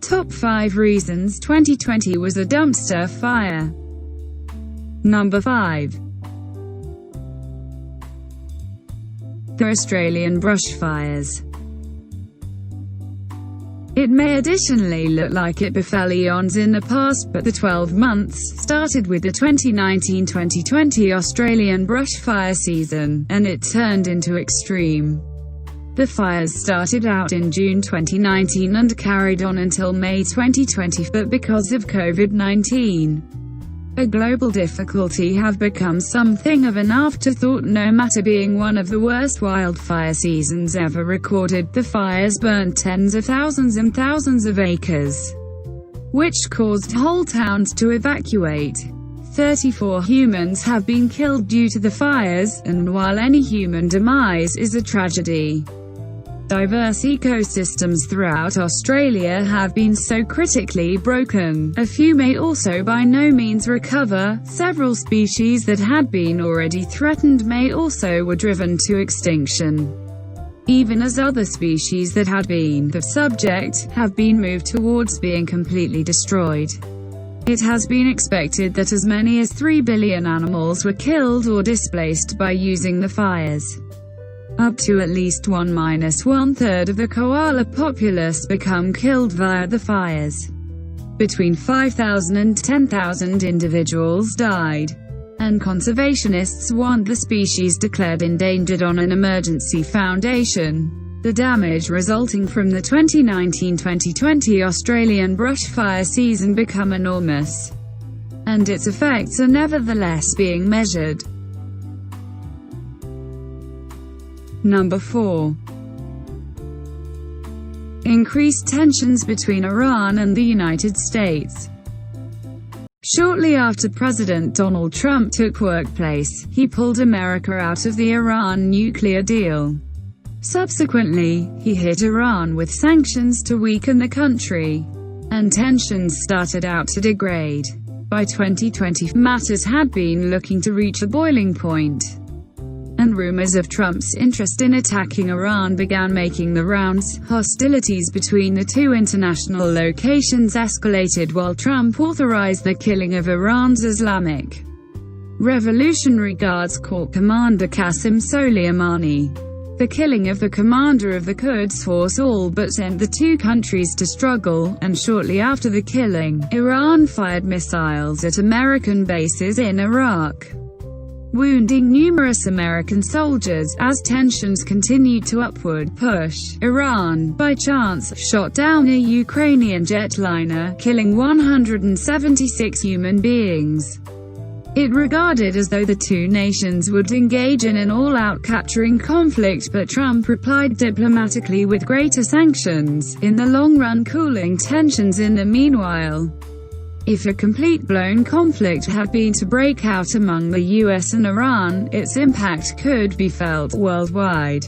Top 5 reasons 2020 was a dumpster fire. Number 5. The Australian brushfires. It may additionally look like it befell eons in the past, but the 12 months started with the 2019-2020 Australian brushfire season, and it turned into extreme. The fires started out in June 2019 and carried on until May 2020, but because of COVID-19, a global difficulty, have become something of an afterthought. No matter being one of the worst wildfire seasons ever recorded, the fires burned tens of thousands and thousands of acres, which caused whole towns to evacuate. 34 humans have been killed due to the fires, and while any human demise is a tragedy, diverse ecosystems throughout Australia have been so critically broken. A few may also by no means recover. Several species that had been already threatened may also were driven to extinction, even as other species that had been the subject have been moved towards being completely destroyed. It has been expected that as many as 3 billion animals were killed or displaced by using the fires. Up to at least 1–1/3 of the koala populace become killed via the fires. Between 5,000 and 10,000 individuals died, and conservationists want the species declared endangered on an emergency foundation. The damage resulting from the 2019-2020 Australian brushfire season become enormous, and its effects are nevertheless being measured. Number 4. Increased tensions between Iran and the United States. Shortly after President Donald Trump took workplace, he pulled America out of the Iran nuclear deal. Subsequently, he hit Iran with sanctions to weaken the country, and tensions started out to degrade. By 2020, matters had been looking to reach a boiling point, and rumors of Trump's interest in attacking Iran began making the rounds. Hostilities between the two international locations escalated while Trump authorized the killing of Iran's Islamic Revolutionary Guards Corps commander Qasem Soleimani. The killing of the commander of the Quds force all but sent the two countries to struggle, and shortly after the killing, Iran fired missiles at American bases in Iraq, wounding numerous American soldiers. As tensions continued to upward push, Iran, by chance, shot down a Ukrainian jetliner, killing 176 human beings. It regarded as though the two nations would engage in an all-out capturing conflict, but Trump replied diplomatically with greater sanctions, in the long run cooling tensions. In the meanwhile, if a complete blown conflict had been to break out among the US and Iran, its impact could be felt worldwide.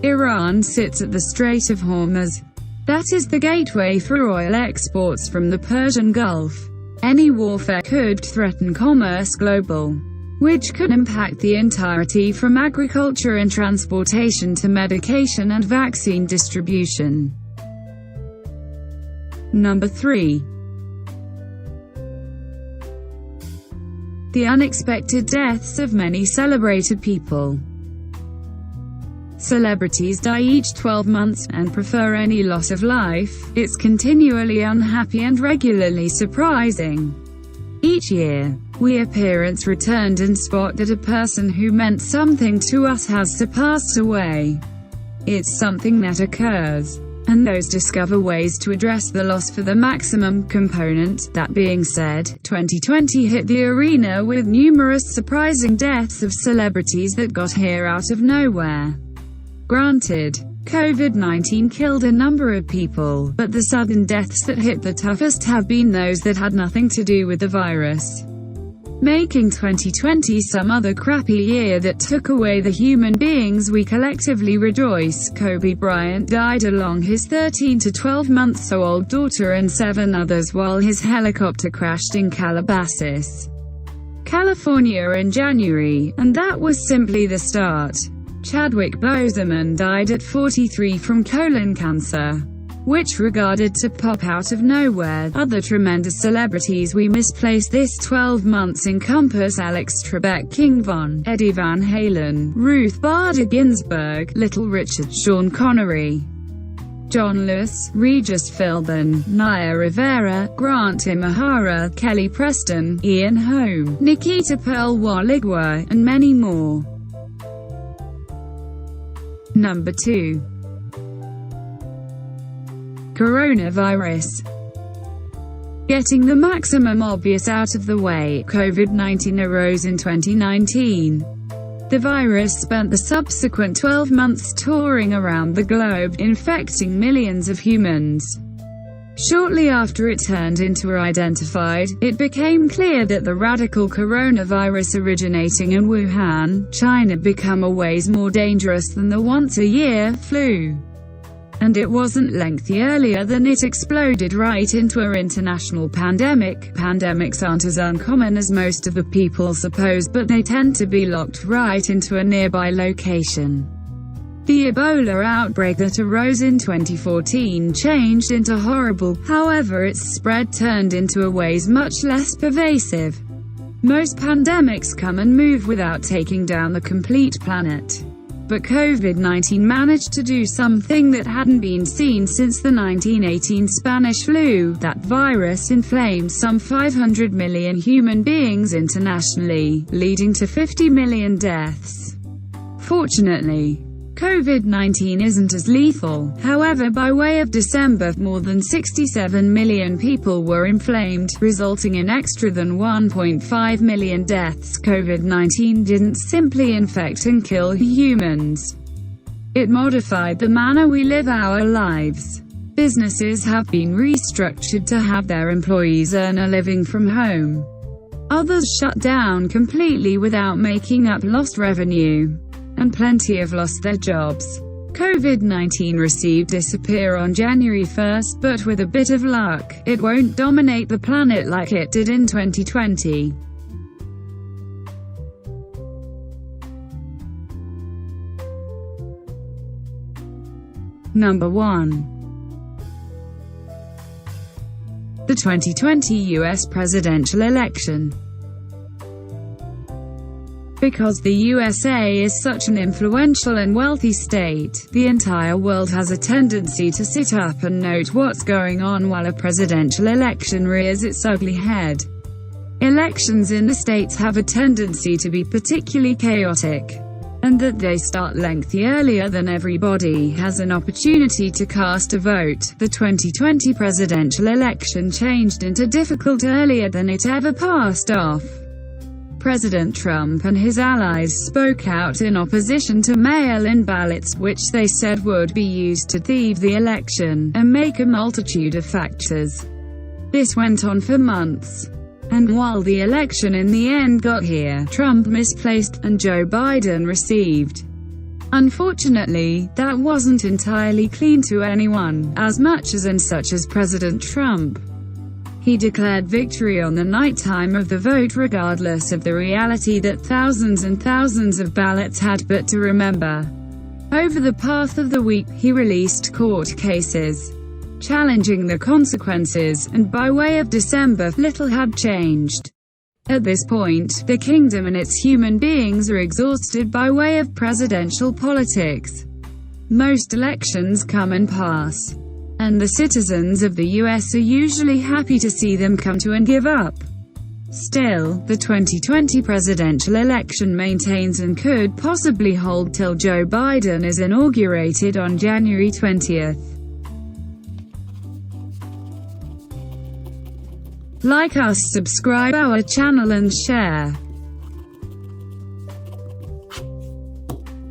Iran sits at the Strait of Hormuz. That is the gateway for oil exports from the Persian Gulf. Any warfare could threaten commerce global, which could impact the entirety from agriculture and transportation to medication and vaccine distribution. Number 3. The unexpected deaths of many celebrated people. Celebrities die each 12 months, and prefer any loss of life. It's continually unhappy and regularly surprising. Each year, we as parents returned and spot that a person who meant something to us has passed away. It's something that occurs, and those discover ways to address the loss for the maximum component. That being said, 2020 hit the arena with numerous surprising deaths of celebrities that got here out of nowhere. Granted, COVID-19 killed a number of people, but the sudden deaths that hit the toughest have been those that had nothing to do with the virus, making 2020 some other crappy year that took away the human beings we collectively rejoice. Kobe Bryant died along his 13 to 12 months old daughter and 7 others while his helicopter crashed in Calabasas, California in January, and that was simply the start. Chadwick Boseman died at 43 from colon cancer. which regarded to pop out of nowhere. Other tremendous celebrities we misplaced this 12 months encompass Alex Trebek, King Von, Eddie Van Halen, Ruth Bader Ginsburg, Little Richard, Sean Connery, John Lewis, Regis Philbin, Naya Rivera, Grant Imahara, Kelly Preston, Ian Holm, Nikita Pearl Waligwa, and many more. Number 2. Coronavirus. Getting the maximum obvious out of the way, COVID-19 arose in 2019. The virus spent the subsequent 12 months touring around the globe, infecting millions of humans. Shortly after it turned into identified, it became clear that the radical coronavirus originating in Wuhan, China, became a ways more dangerous than the once-a-year flu. And it wasn't lengthy earlier than it exploded right into an international pandemic. Pandemics aren't as uncommon as most of the people suppose, but they tend to be locked right into a nearby location. The Ebola outbreak that arose in 2014 changed into horrible, however its spread turned into a ways much less pervasive. Most pandemics come and move without taking down the complete planet. But COVID-19 managed to do something that hadn't been seen since the 1918 Spanish flu. That virus inflamed some 500 million human beings internationally, leading to 50 million deaths. Fortunately, COVID-19 isn't as lethal. However, by way of December, more than 67 million people were inflamed, resulting in extra than 1.5 million deaths. COVID-19 didn't simply infect and kill humans. It modified the manner we live our lives. Businesses have been restructured to have their employees earn a living from home. Others shut down completely without making up lost revenue. And plenty have lost their jobs. COVID-19 received disappear on January 1st, but with a bit of luck, it won't dominate the planet like it did in 2020. Number 1. The 2020 U.S. presidential election. Because the USA is such an influential and wealthy state, the entire world has a tendency to sit up and note what's going on while a presidential election rears its ugly head. Elections in the states have a tendency to be particularly chaotic, and that they start lengthy earlier than everybody has an opportunity to cast a vote. The 2020 presidential election changed into difficult earlier than it ever passed off. President Trump and his allies spoke out in opposition to mail-in ballots, which they said would be used to thieve the election, and make a multitude of factors. This went on for months. And while the election in the end got here, Trump misplaced, and Joe Biden received. Unfortunately, that wasn't entirely clean to anyone, as much as and such as President Trump. He declared victory on the nighttime of the vote regardless of the reality that thousands and thousands of ballots had but to remember. Over the path of the week, he released court cases challenging the consequences, and by way of December, little had changed. At this point, the kingdom and its human beings are exhausted by way of presidential politics. Most elections come and pass, and the citizens of the US are usually happy to see them come to and give up. Still, the 2020 presidential election maintains and could possibly hold till Joe Biden is inaugurated on January 20th. Like us, subscribe our channel and share.